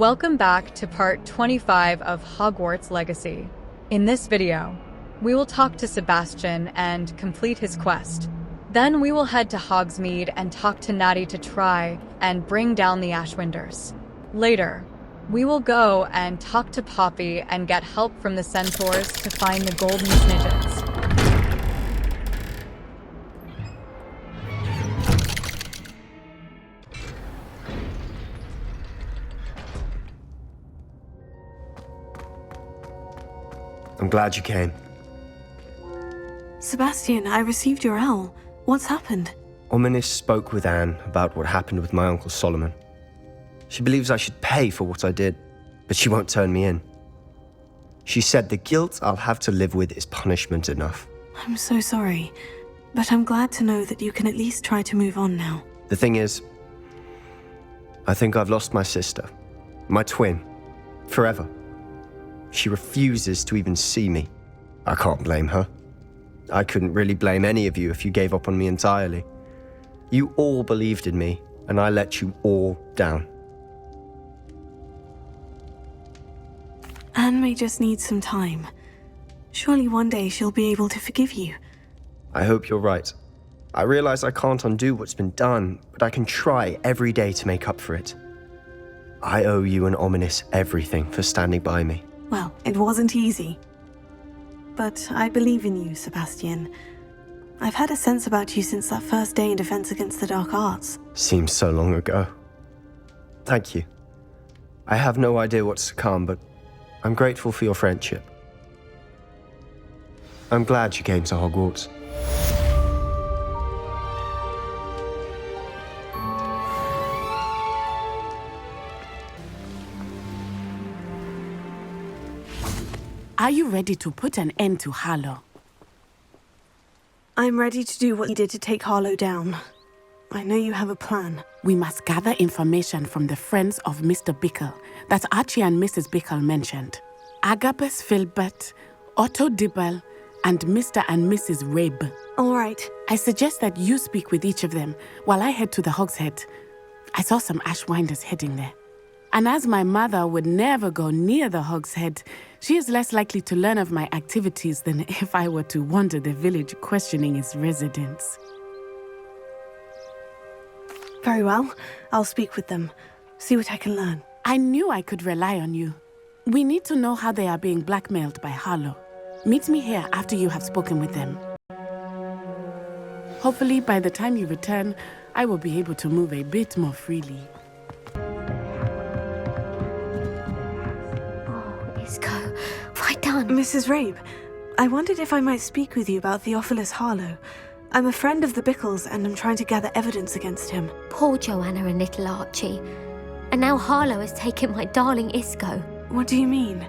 Welcome back to part 25 of Hogwarts Legacy. In this video, we will talk to Sebastian and complete his quest. Then we will head to Hogsmeade and talk to Natty to try and bring down the Ashwinders. Later, we will go and talk to Poppy and get help from the Centaurs to find the Golden Snidgets. I'm glad you came. Sebastian, I received your owl. What's happened? Ominis spoke with Anne about what happened with my Uncle Solomon. She believes I should pay for what I did, but she won't turn me in. She said the guilt I'll have to live with is punishment enough. I'm so sorry, but I'm glad to know that you can at least try to move on now. The thing is, I think I've lost my sister, my twin, forever. She refuses to even see me. I can't blame her. I couldn't really blame any of you if you gave up on me entirely. You all believed in me, and I let you all down. Anne may just need some time. Surely one day she'll be able to forgive you. I hope you're right. I realize I can't undo what's been done, but I can try every day to make up for it. I owe you and Ominis everything for standing by me. Well, it wasn't easy. But I believe in you, Sebastian. I've had a sense about you since that first day in Defense Against the Dark Arts. Seems so long ago. Thank you. I have no idea what's to come, but I'm grateful for your friendship. I'm glad you came to Hogwarts. Are you ready to put an end to Harlow? I'm ready to do what you did to take Harlow down. I know you have a plan. We must gather information from the friends of Mr. Bickle that Archie and Mrs. Bickle mentioned. Agabus Filbert, Otto Dibble, and Mr. and Mrs. Rabe. All right. I suggest that you speak with each of them while I head to the Hogshead. I saw some Ashwinders heading there. And as my mother would never go near the Hogshead, she is less likely to learn of my activities than if I were to wander the village questioning its residents. Very well. I'll speak with them. See what I can learn. I knew I could rely on you. We need to know how they are being blackmailed by Harlow. Meet me here after you have spoken with them. Hopefully, by the time you return, I will be able to move a bit more freely. Isco, right done. Mrs. Rabe, I wondered if I might speak with you about Theophilus Harlow. I'm a friend of the Bickles and I'm trying to gather evidence against him. Poor Joanna and little Archie. And now Harlow has taken my darling Isco. What do you mean?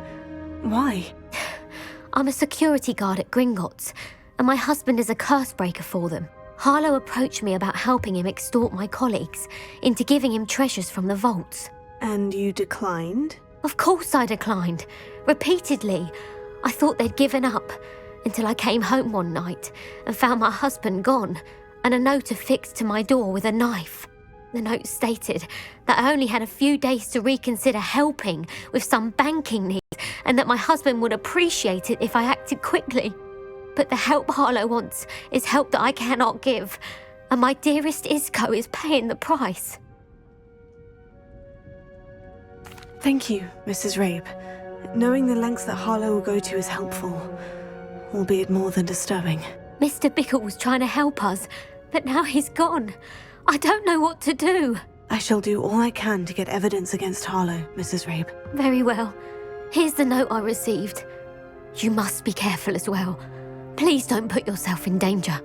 Why? I'm a security guard at Gringotts, and my husband is a curse breaker for them. Harlow approached me about helping him extort my colleagues into giving him treasures from the vaults. And you declined? Of course I declined. Repeatedly. I thought they'd given up, until I came home one night and found my husband gone, and a note affixed to my door with a knife. The note stated that I only had a few days to reconsider helping with some banking needs, and that my husband would appreciate it if I acted quickly. But the help Harlow wants is help that I cannot give, and my dearest Isco is paying the price. Thank you, Mrs. Rabe. Knowing the lengths that Harlow will go to is helpful, albeit more than disturbing. Mr. Bickle was trying to help us, but now he's gone. I don't know what to do. I shall do all I can to get evidence against Harlow, Mrs. Rabe. Very well. Here's the note I received. You must be careful as well. Please don't put yourself in danger.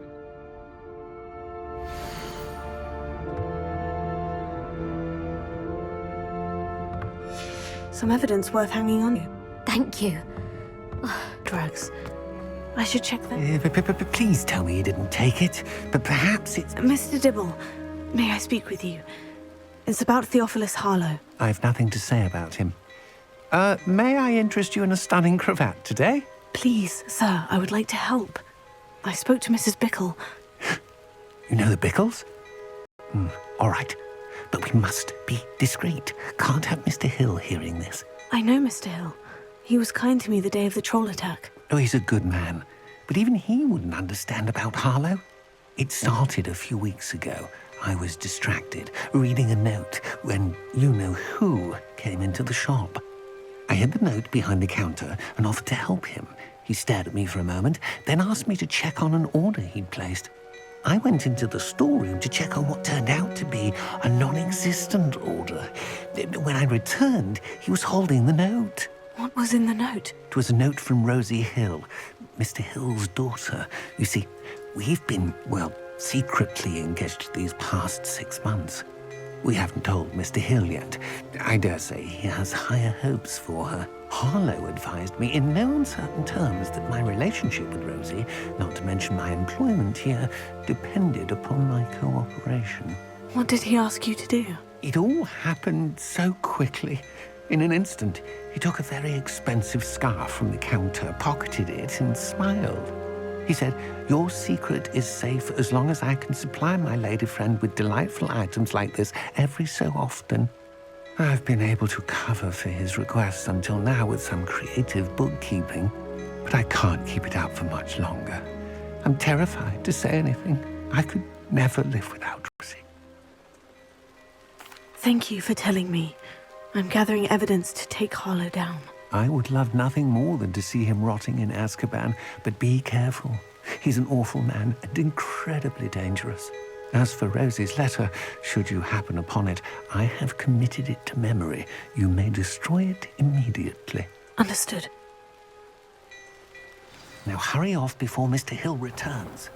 Some evidence worth hanging on to. Thank you. Drugs. I should check them. Please tell me you didn't take it, but perhaps it's... Mr. Dibble, may I speak with you? It's about Theophilus Harlow. I've nothing to say about him. May I interest you in a stunning cravat today? Please, sir, I would like to help. I spoke to Mrs. Bickle. You know the Bickles? All right. But we must be discreet. Can't have Mr. Hill hearing this. I know Mr. Hill. He was kind to me the day of the troll attack. Oh, he's a good man. But even he wouldn't understand about Harlow. It started a few weeks ago. I was distracted, reading a note, when you-know-who came into the shop. I hid the note behind the counter and offered to help him. He stared at me for a moment, then asked me to check on an order he'd placed. I went into the storeroom to check on what turned out to be a non-existent order. When I returned, he was holding the note. What was in the note? It was a note from Rosie Hill, Mr. Hill's daughter. You see, we've been, secretly engaged these past 6 months. We haven't told Mr. Hill yet. I dare say he has higher hopes for her. Harlow advised me in no uncertain terms that my relationship with Rosie, not to mention my employment here, depended upon my cooperation. What did he ask you to do? It all happened so quickly. In an instant, he took a very expensive scarf from the counter, pocketed it, and smiled. He said, "Your secret is safe as long as I can supply my lady friend with delightful items like this every so often." I've been able to cover for his requests until now with some creative bookkeeping, but I can't keep it up for much longer. I'm terrified to say anything. I could never live without Rosie. Thank you for telling me. I'm gathering evidence to take Harlow down. I would love nothing more than to see him rotting in Azkaban, but be careful. He's an awful man and incredibly dangerous. As for Rosie's letter, should you happen upon it, I have committed it to memory. You may destroy it immediately. Understood. Now hurry off before Mr. Hill returns.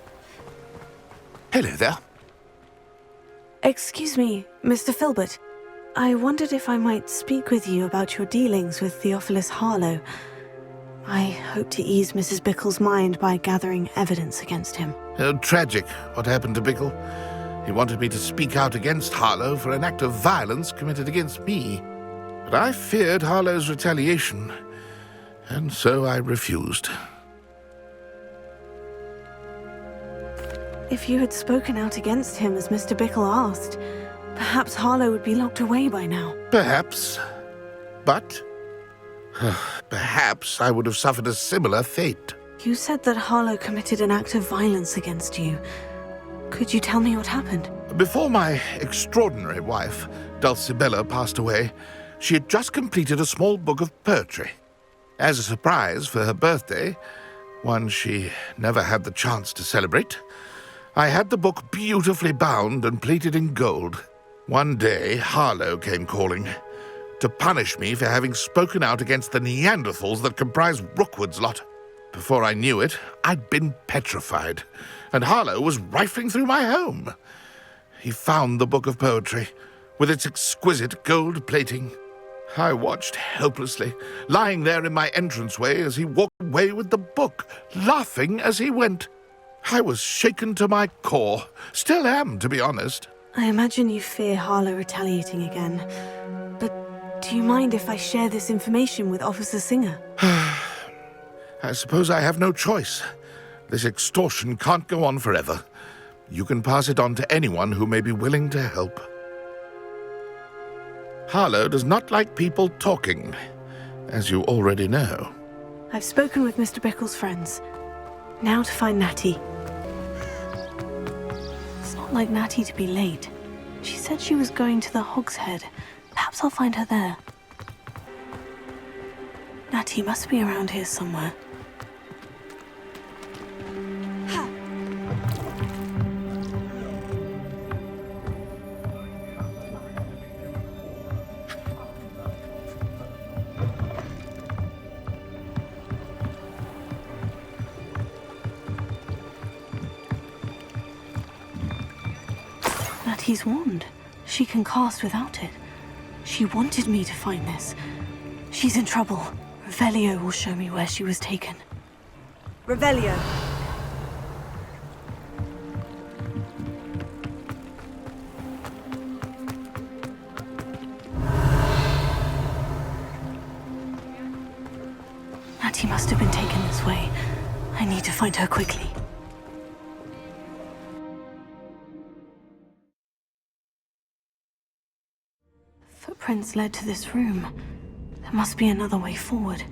Hello there. Excuse me, Mr. Filbert. I wondered if I might speak with you about your dealings with Theophilus Harlow. I hope to ease Mrs. Bickle's mind by gathering evidence against him. Oh, tragic what happened to Bickle. He wanted me to speak out against Harlow for an act of violence committed against me. But I feared Harlow's retaliation, and so I refused. If you had spoken out against him as Mr. Bickle asked, perhaps Harlow would be locked away by now. Perhaps. But perhaps I would have suffered a similar fate. You said that Harlow committed an act of violence against you. Could you tell me what happened? Before my extraordinary wife, Dulcibella, passed away, she had just completed a small book of poetry. As a surprise for her birthday, one she never had the chance to celebrate, I had the book beautifully bound and plated in gold. One day, Harlow came calling to punish me for having spoken out against the Neanderthals that comprise Rookwood's lot. Before I knew it, I'd been petrified, and Harlow was rifling through my home. He found the book of poetry, with its exquisite gold plating. I watched helplessly, lying there in my entranceway as he walked away with the book, laughing as he went. I was shaken to my core. Still am, to be honest. I imagine you fear Harlow retaliating again. But do you mind if I share this information with Officer Singer? I suppose I have no choice. This extortion can't go on forever. You can pass it on to anyone who may be willing to help. Harlow does not like people talking, as you already know. I've spoken with Mr. Bickle's friends. Now to find Natty. It's not like Natty to be late. She said she was going to the Hog's Head. Perhaps I'll find her there. Natty must be around here somewhere. Natty's wand. She can cast without it. She wanted me to find this. She's in trouble. Revelio will show me where she was taken. Revelio. Natty must have been taken this way. I need to find her quickly. footprints led to this room. There must be another way forward.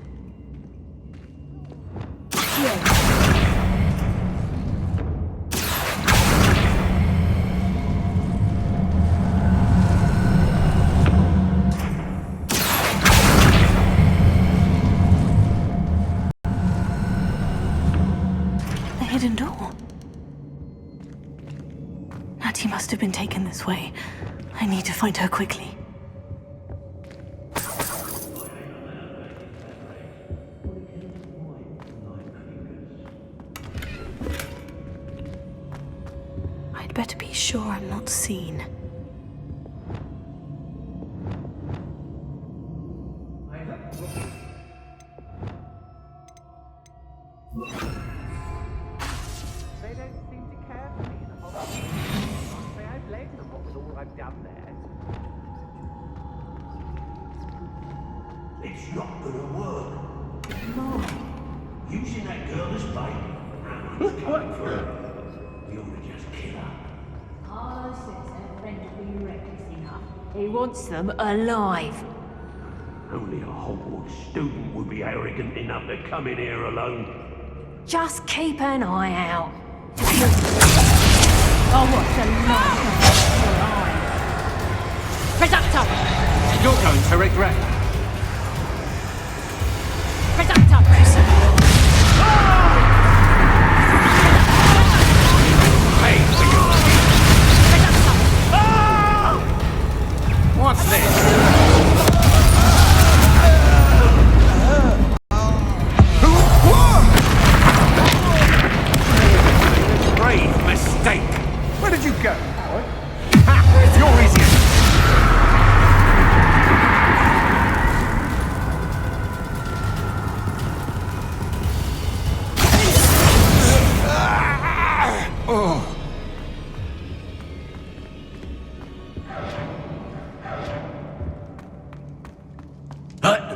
The hidden door. Natty must have been taken this way. I need to find her quickly. I'd better be sure I'm not seen. They don't seem to care for me in the Hogwarts. Can't say I blame them, what with all I've done there. It's not gonna work. No. Using that girl as bait. Anna's coming for her. We ought to just kill her. Harlow says her friend will be reckless enough. He wants them alive. Only a Hogwarts student would be arrogant enough to come in here alone. Just keep an eye out. Oh, what's the line? Reductor! You're going to regret. Reductor! What's this? Grave mistake. Where did you go, boy? Ha! You're easy.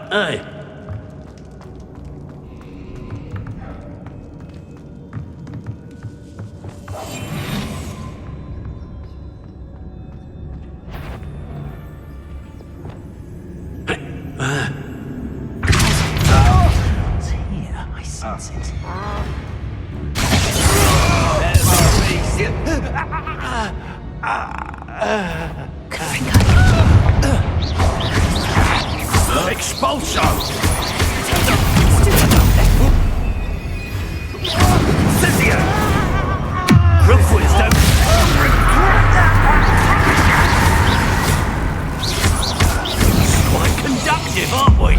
Hey. It's here. I sense it. Expulso! Cynthia! Crook wisdom! Quite conductive, aren't we?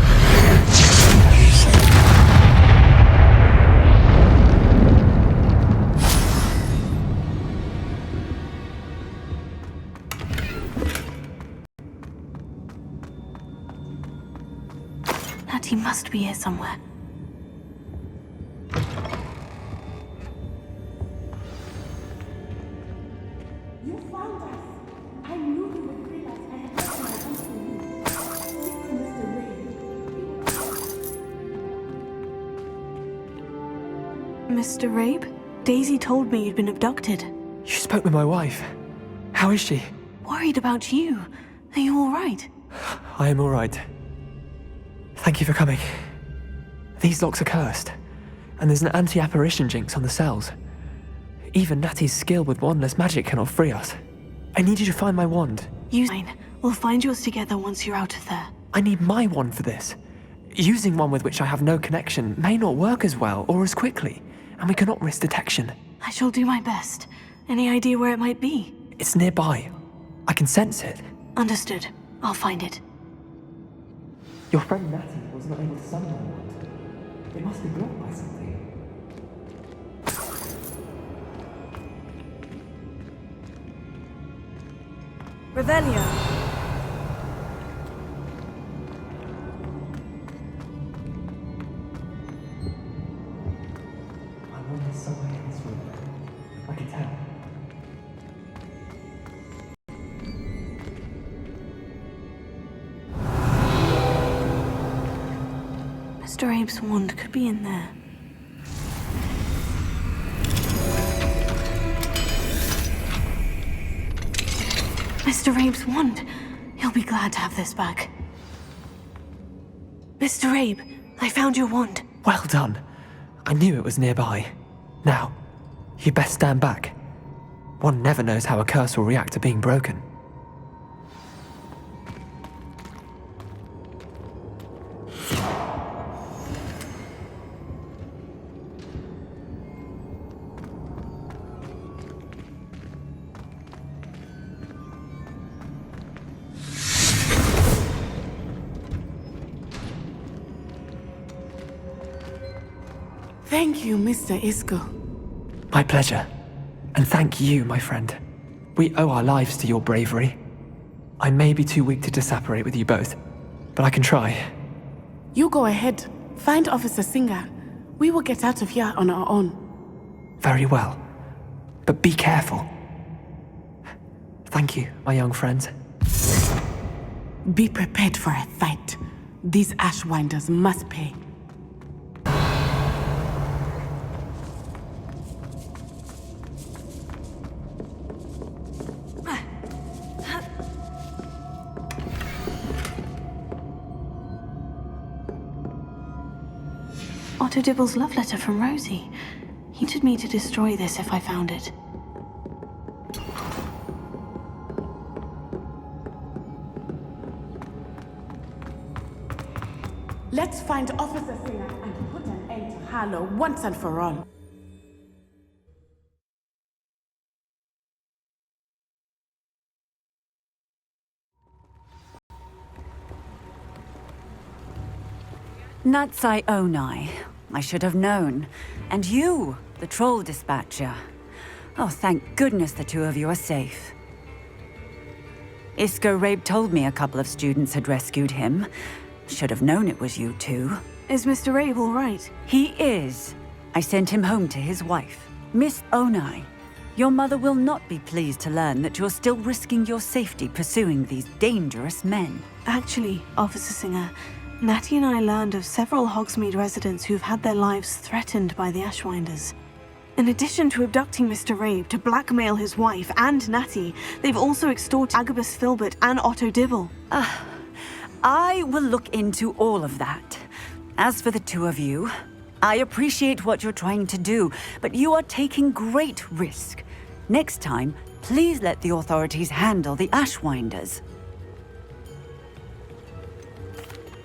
Natty must be here somewhere. You found us. I knew you would bring us. I had left my house for you. Speak to Mr. Rabe. Mr. Rabe? Daisy told me you'd been abducted. You spoke with my wife. How is she? Worried about you. Are you all right? I am all right. Thank you for coming. These locks are cursed, and there's an anti-apparition jinx on the cells. Even Natty's skill with wandless magic cannot free us. I need you to find my wand. Use mine. We'll find yours together once you're out of there. I need my wand for this. Using one with which I have no connection may not work as well or as quickly, and we cannot risk detection. I shall do my best. Any idea where it might be? It's nearby. I can sense it. Understood. I'll find it. Your friend Natty was not able to summon my wand. It must be blocked by something. Revelio. My wand is somewhere in this room. I can tell. Mr. Abe's wand could be in there. Mr. Abe's wand. He'll be glad to have this back. Mr. Abe, I found your wand. Well done. I knew it was nearby. Now, you best stand back. One never knows how a curse will react to being broken. Thank you, Mr. Isco. My pleasure. And thank you, my friend. We owe our lives to your bravery. I may be too weak to disapparate with you both, but I can try. You go ahead. Find Officer Singer. We will get out of here on our own. Very well. But be careful. Thank you, my young friends. Be prepared for a fight. These Ashwinders must pay. Otto Dibble's love letter from Rosie. He wanted me to destroy this if I found it. Let's find Officer Singer and put an end to Harlow once and for all. Natsai Onai. I should have known. And you, the troll dispatcher. Oh, thank goodness the two of you are safe. Isco Rabe told me a couple of students had rescued him. Should have known it was you two. Is Mr. Rabe all right? He is. I sent him home to his wife. Miss Onai, your mother will not be pleased to learn that you're still risking your safety pursuing these dangerous men. Actually, Officer Singer, Natty and I learned of several Hogsmeade residents who've had their lives threatened by the Ashwinders. In addition to abducting Mr. Rabe to blackmail his wife and Natty, they've also extorted Agabus Filbert and Otto Dibble. I will look into all of that. As for the two of you, I appreciate what you're trying to do, but you are taking great risk. Next time, please let the authorities handle the Ashwinders.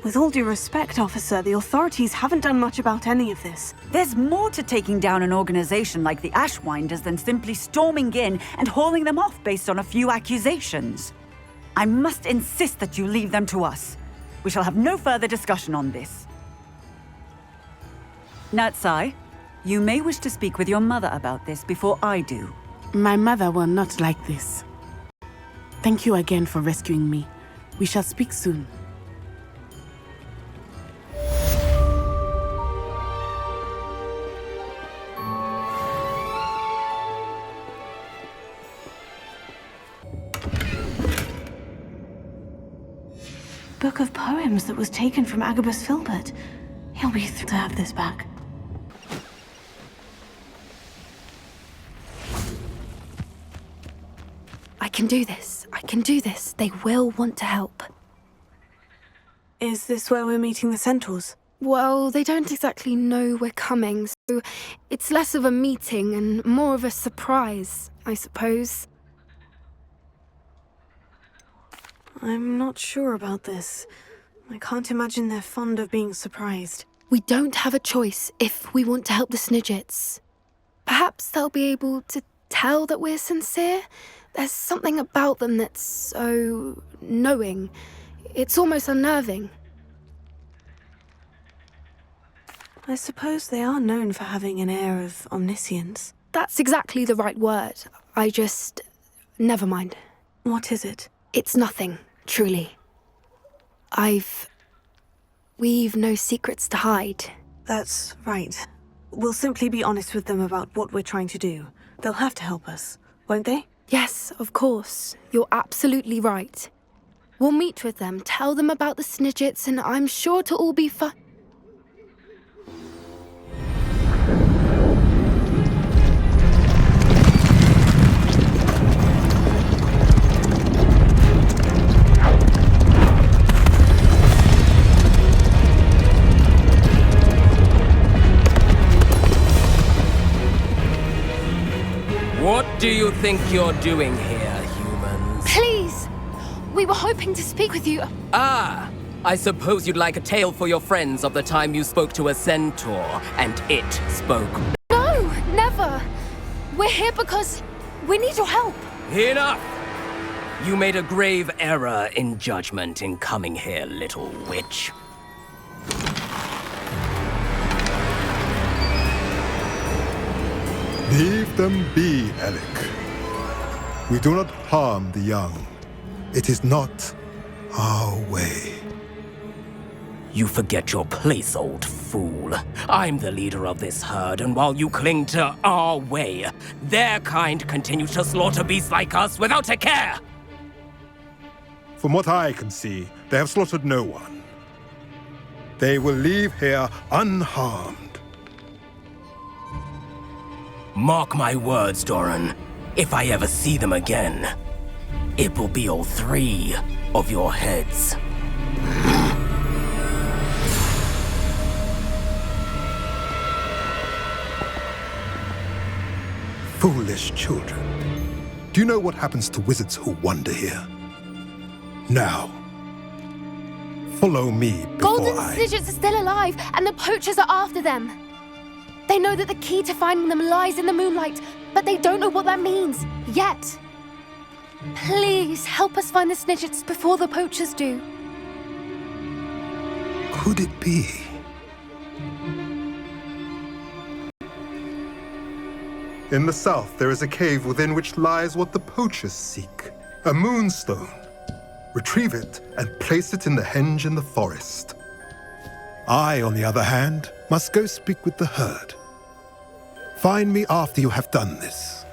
With all due respect, officer, the authorities haven't done much about any of this. There's more to taking down an organization like the Ashwinders than simply storming in and hauling them off based on a few accusations. I must insist that you leave them to us. We shall have no further discussion on this. Natsai, you may wish to speak with your mother about this before I do. My mother will not like this. Thank you again for rescuing me. We shall speak soon. Book of poems that was taken from Agabus Filbert. He'll be thrilled to have this back. I can do this. I can do this. They will want to help. Is this where we're meeting the Centaurs? Well, they don't exactly know we're coming, so it's less of a meeting and more of a surprise, I suppose. I'm not sure about this. I can't imagine they're fond of being surprised. We don't have a choice if we want to help the Snidgets. Perhaps they'll be able to tell that we're sincere. There's something about them that's so knowing. It's almost unnerving. I suppose they are known for having an air of omniscience. That's exactly the right word. Never mind. What is it? It's nothing, truly. We've no secrets to hide. That's right. We'll simply be honest with them about what we're trying to do. They'll have to help us, won't they? Yes, of course. You're absolutely right. We'll meet with them, tell them about the Snidgets, and I'm sure to all be fine. What do you think you're doing here, humans? Please! We were hoping to speak with you. Ah! I suppose you'd like a tale for your friends of the time you spoke to a centaur, and it spoke. No! Never! We're here because we need your help. Enough! You made a grave error in judgment in coming here, little witch. Leave them be, Alec. We do not harm the young. It is not our way. You forget your place, old fool. I'm the leader of this herd, and while you cling to our way, their kind continue to slaughter beasts like us without a care! From what I can see, they have slaughtered no one. They will leave here unharmed. Mark my words, Doran. If I ever see them again, it will be all 3 of your heads. Foolish children. Do you know what happens to wizards who wander here? Now, follow me before Golden Snidgets are still alive, and the poachers are after them. They know that the key to finding them lies in the moonlight, but they don't know what that means, yet. Please, help us find the Snidgets before the poachers do. Could it be? In the south, there is a cave within which lies what the poachers seek. A moonstone. Retrieve it and place it in the henge in the forest. I, on the other hand, must go speak with the herd. Find me after you have done this.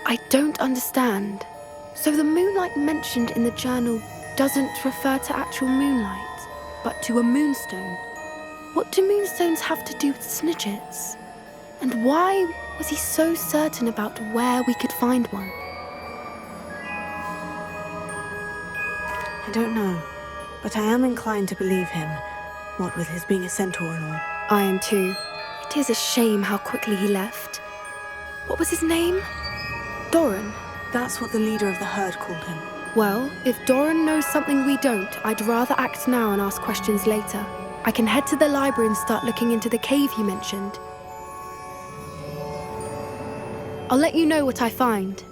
I don't understand. So the moonlight mentioned in the journal doesn't refer to actual moonlight, but to a moonstone. What do moonstones have to do with Snidgets? And why was he so certain about where we could find one? I don't know, but I am inclined to believe him, what with his being a centaur and all. I am too. It is a shame how quickly he left. What was his name? Doran? That's what the leader of the herd called him. Well, if Doran knows something we don't, I'd rather act now and ask questions later. I can head to the library and start looking into the cave you mentioned. I'll let you know what I find.